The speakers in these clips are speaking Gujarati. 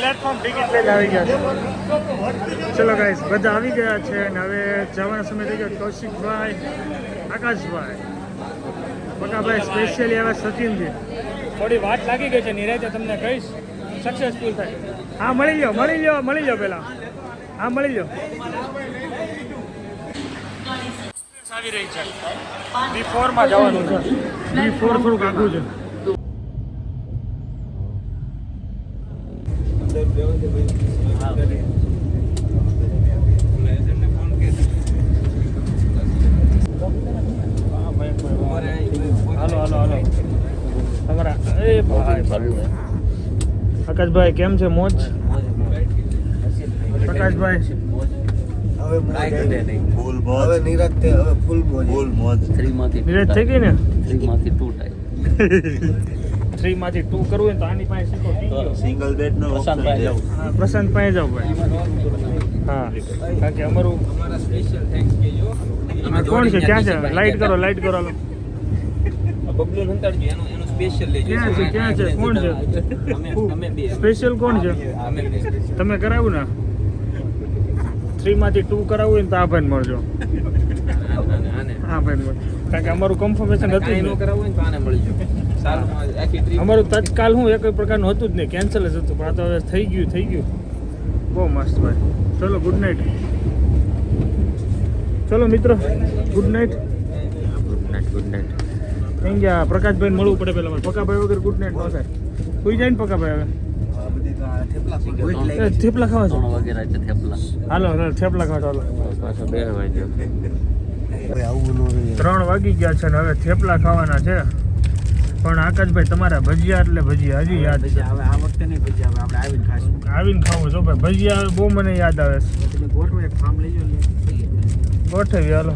પ્લેટફોર્મ ટિકિટ લઈને આવી ગયા છે. ચલો ગાઈસ, બધા આવી ગયા છે અને હવે જવાનો સમય થઈ ગયો. કૌશિકભાઈ, આકાશભાઈ, પકાભાઈ સ્પેશિયલી આવ્યા સચિનજી. થોડી વાત લાગી ગઈ છે, નિરાતે તમને કહીશ સક્સેસફુલ થાય. હા, મળી લો પહેલાં. હા, મળી લો. આવી રહી છે, B4માં જવાનું છે. B4 થોડુંક આગું છે. હાલો તમારા આકાશભાઈ કેમ છે? મોજ? પ્રકાશભાઈ નીરજ થઈ ગઈ ને? 3 માંથી 2 કરવું હોય તો આની પાસે સિંગલ બેડ નો પ્રશાંત પાસે જાવ ભાઈ. હા, કારણ કે અમારું કોણ છે? ક્યાં છે? લાઈટ કરો. બબલુ નંતાડજી એનું સ્પેશિયલ લેજો. ક્યાં છે? કોણ છે સ્પેશિયલ? કોણ છે? તમે કરાવું ને? 3 માંથી 2 કરાવવું હોય ને તો આ ભાઈને મળજો. હા ભાઈ મળજો, કારણ કે અમારું કન્ફર્મેશન હતું જ નહીં. કરાવવું હોય તો આને મળજો. અમારું તત્કાલ હું એક પ્રકારનું હતું જ નહીં, કેન્સલ જ હતું. પણ આ તો હવે થઈ ગયું. બહુ મસ્ત ભાઈ. ચલો ગુડ નાઇટ. ચલો મિત્રો, ગુડ નાઇટ. થઈ ગયા. પ્રકાશભાઈને મળવું પડે પહેલાં. પકાભાઈ વગર ગુડ નાઇટ ન થાય. સુઈ જાય ને પકાભાઈ? હવે થેપલા ખાવા છે. હાલો થેપલા ખાવા. 3 વાગી ગયા છે ને હવે થેપલા ખાવાના છે. પણ આકાશભાઈ તમારા ભજીયા એટલે ભજીયા હજી યાદ છે. હવે આ વખતે નહીં ભજીયા, હવે આપણે આવીને ખાવું છો ભાઈ. ભજીયા બહુ મને યાદ આવે છે. ગોઠવો, એક ફાર્મ લઈ ગોઠવી હાલો.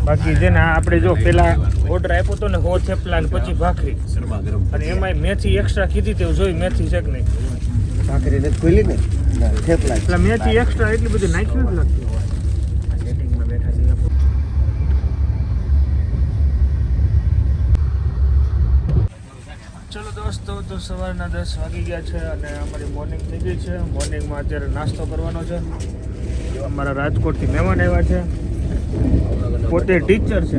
બાકી છે ને આપણે જો પેલા ઓર્ડર આપ્યો હતો ને 100 થેપલા ને પછી ભાખરી, અને એમાં મેથી એક્સ્ટ્રા કીધી તે જોઈ મેથી છે કે નહીં. ભાખરી ને ખોલી ને થેપલા એટલે મેથી એક્સ્ટ્રા એટલી બધી નાખી નથી લાગતી. ચલો દોસ્તો, તો સવારના 10 વાગી ગયા છે અને અમારી મોર્નિંગ થઈ ગઈ છે. મોર્નિંગમાં અત્યારે નાસ્તો કરવાનો છે. અમારા રાજકોટથી મહેમાન આવ્યા છે. પોતે ટીચર છે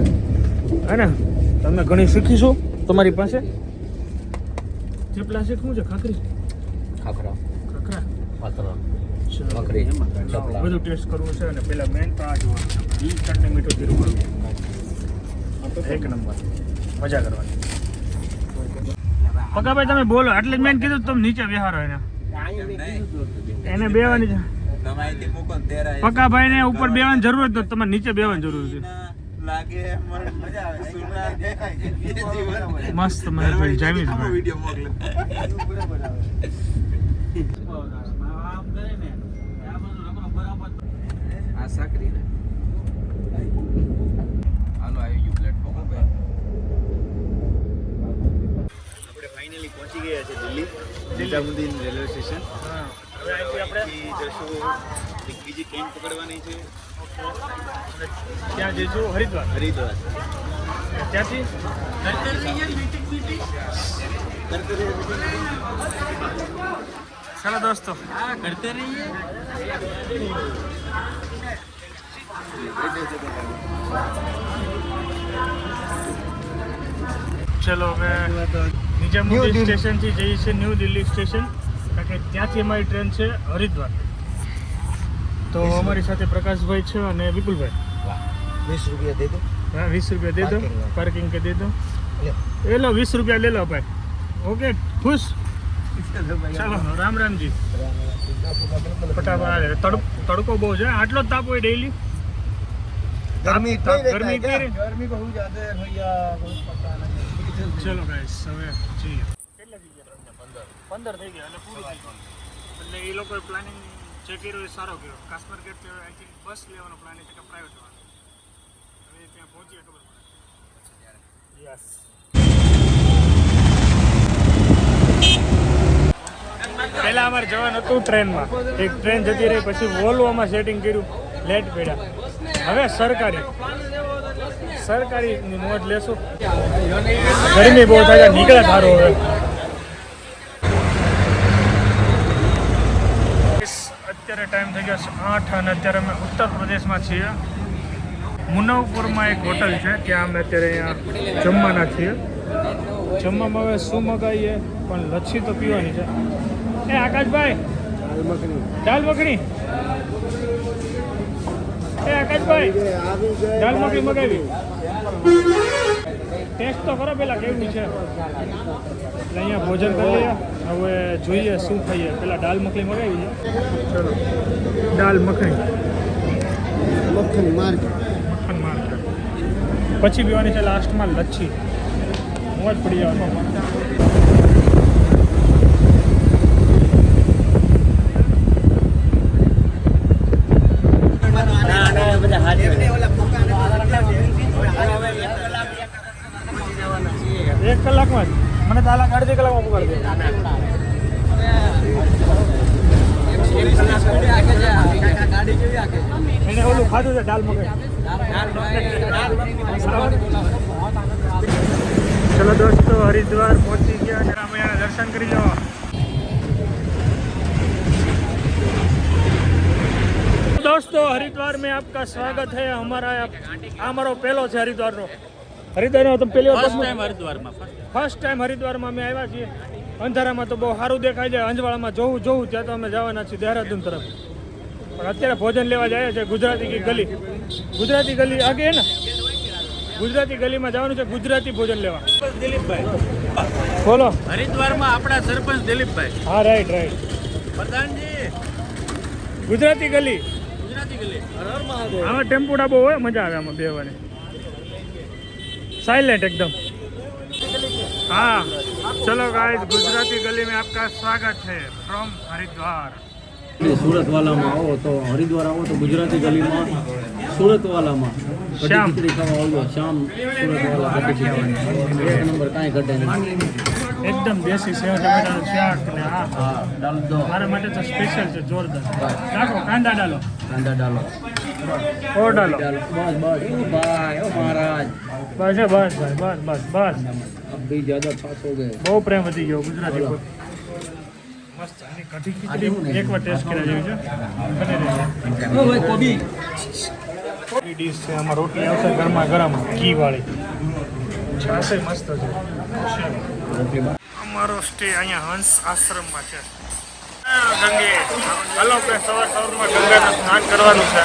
હે ને? તમે ઘણી શીખીશું તમારી પાસે. થેપલા શીખવું છે? ખાખરા બધું ટેસ્ટ કરવું છે. અને પેલા મેન તો આ જોવાનું છે, ચટણી મીઠું જીરું. એક નંબર, મજા કરવાની. પકાભાઈ તમે બોલો, એટલે જ મેં કીધું તમે નીચે બેહારો. એને બેવાની છે. પકાભાઈ ને ઉપર બેવાની જરૂર જ નથી, તમારે નીચે બેવાની જરૂર છે. મસ્ત મને ભાઈ જામી છે. આ સાકરી ને હાલો આવી ગયું પ્લેટફોર્મ ઉપર. આપણે ફાઇનલી પહોંચી ગયા છે દિલ્હી નિઝામુદ્દીન રેલવે સ્ટેશન. હવે અહીંથી આપણે જશું એક બીજી ટ્રેન પકડવાની છે. ત્યાં જઈશું હરિદ્વાર. ત્યાંથી ચાલો દોસ્તો કરતે રહીએ. ચલો હવે નિઝામુદ્દીન સ્ટેશનથી જઈએ છીએ ન્યૂ દિલ્હી સ્ટેશન, કારણ કે ત્યાંથી અમારી ટ્રેન છે હરિદ્વાર. તો અમારી સાથે પ્રકાશભાઈ છે અને વિપુલભાઈ. 20 રૂપિયા દે દો. હા 20 રૂપિયા દે દો, પાર્કિંગ કે દે દો. એ લો 20 રૂપિયા ले लो भाई. ओके खुश. ચાલો રામજી. ફટાફટ તડકો બહુ છે. આટલો તાપ હોય ડેઈલી? गर्मी બહુ बहुत ज्यादा है भैया, बहुत पता नहीं. ચલો ગાઈસ હવે જઈએ. કેટલા થઈ ગયા? 15 થઈ ગયા એટલે પૂરું થઈ ગયું. એટલે એ લોકોએ પ્લાનિંગ જે કર્યો એ સારો કર્યો. કાશ્મીર ગેટ આઈ થિંક બસ લેવાનો પ્લાન છે કે પ્રાઇવેટ લેવાનો. હવે ત્યાં પહોંચીએ ખબર પડે. યસ. પહેલા અમારે જવાનું હતું ટ્રેનમાં. એક ટ્રેન જતી રહી, પછી વોલ્વોમાં સેટિંગ કર્યું, લેટ પડ્યા. હવે સરકારીની મોજ લેશું. ગરમી બહુ થાય, નીકળે સારું. હવે અત્યારે ટાઈમ થઈ ગયો છે 8 અને અત્યારે અમે ઉત્તર પ્રદેશમાં છીએ. મુનવપુરમાં એક હોટલ છે, ત્યાં અમે અત્યારે અહીંયા જમવાના છીએ. જમવામાં હવે શું મગાવીએ, પણ લચ્છી તો પીવાની છે. એ આકાશભાઈ, દાલ મખણી. એ આકાશભાઈ, દાલ મખણી મગાવી. ટેસ્ટ તો કરો પેલા કેવું છે. એટલે અહીંયા ભોજન કરી લઈએ, હવે જોઈએ શું ખાઈએ. પેલા દાલ મખણી મગાવી છે. ચલો, દાલ મખણી મક્ખન માર્કેટ. મક્ખન માર્કેટ. પછી પીવાની છે લાસ્ટમાં લચ્છી. મોજ પડી જવાનું. એક કલાકમાં જ મને તો અડધી કલાકમાં પકડી દે. એને ઓલું ખાધું છે દાલ મખણી. चलो दोस्तों, हरिद्वार पहुंची गया. जरा मैं यहाँ दर्शन करी लो. दोस्तों, हरिद्वार में आपका स्वागत है. हमारा पहलो है हरिद्वार नो. हरिद्वार तुम पहली बार फर्स्ट टाइम हरिद्वाરમાં અમે આવ્યા છીએ. અંધારામાં તો બહુ સારું દેખાય છે. અંજવાળામાં જોવું ત્યાં તો અમે જવાના છીએ દેહરાદૂન તરફ. પણ અત્યારે ભોજન લેવા જાય છે ગુજરાતી ગલી આગે હે ને, ગુજરાતી ગલીમાં જવાનું છે ગુજરાતી ભોજન લેવા. દિલીપભાઈ બોલો. હરિદ્વારમાં આપણા સરપંચ દિલીપભાઈ. હા, રાઈટ. પ્રધાનજી, ગુજરાતી ગલી. હર હર મહાદેવ. આમાં ટેમ્પોડા બહુ હોય, મજા આવે આમાં બેવાની. साइलेंट एकदम. हाँ, चलो गाइस, गुजराती गली में आपका स्वागत है फ्रॉम हरिद्वार. સુરત વાલામાં આવો તો હરિદ્વાર આવો તો ગુજરાતી ગલીમાં સુરત વાલામાં શ્યામ. ખીચડી ખાવા આવજો. શ્યામ સુરત વાલા કઢી ખીચડી. એક નંબર કાંઈ ઘટે નહીં. एकदम देसी सेव टमाटर શાક ને આ હા, ડાલ દો. મારા માટે તો સ્પેશિયલ છે, જોરદાર. નાખો, કાંદા ડાલો. કાંદા ડાલો. ઓર ડાલો. બસ ઓ ભાઈ, ઓ મહારાજ. બસ ભાઈ, બસ. अब भी ज्यादा पास हो गए. બહુ પ્રેમ વધી ગયો ગુજરાતી પર. મસ્ત. આની કઢી ખીચડી એકવાર ટેસ્ટ કર્યા જેવી છે. બને રહેશે. ઓ ભાઈ કોબી. એ ડીશ છે. આમાં રોટલી આવશે ગરમા ગરમ ઘી વાળી. છાશે મસ્ત છે. અમારો સ્ટે અહીંયા હંસ આશ્રમમાં છે. ગંગે હાલો, આપણે સવારમાં ગંગાનું સ્નાન કરવાનું છે.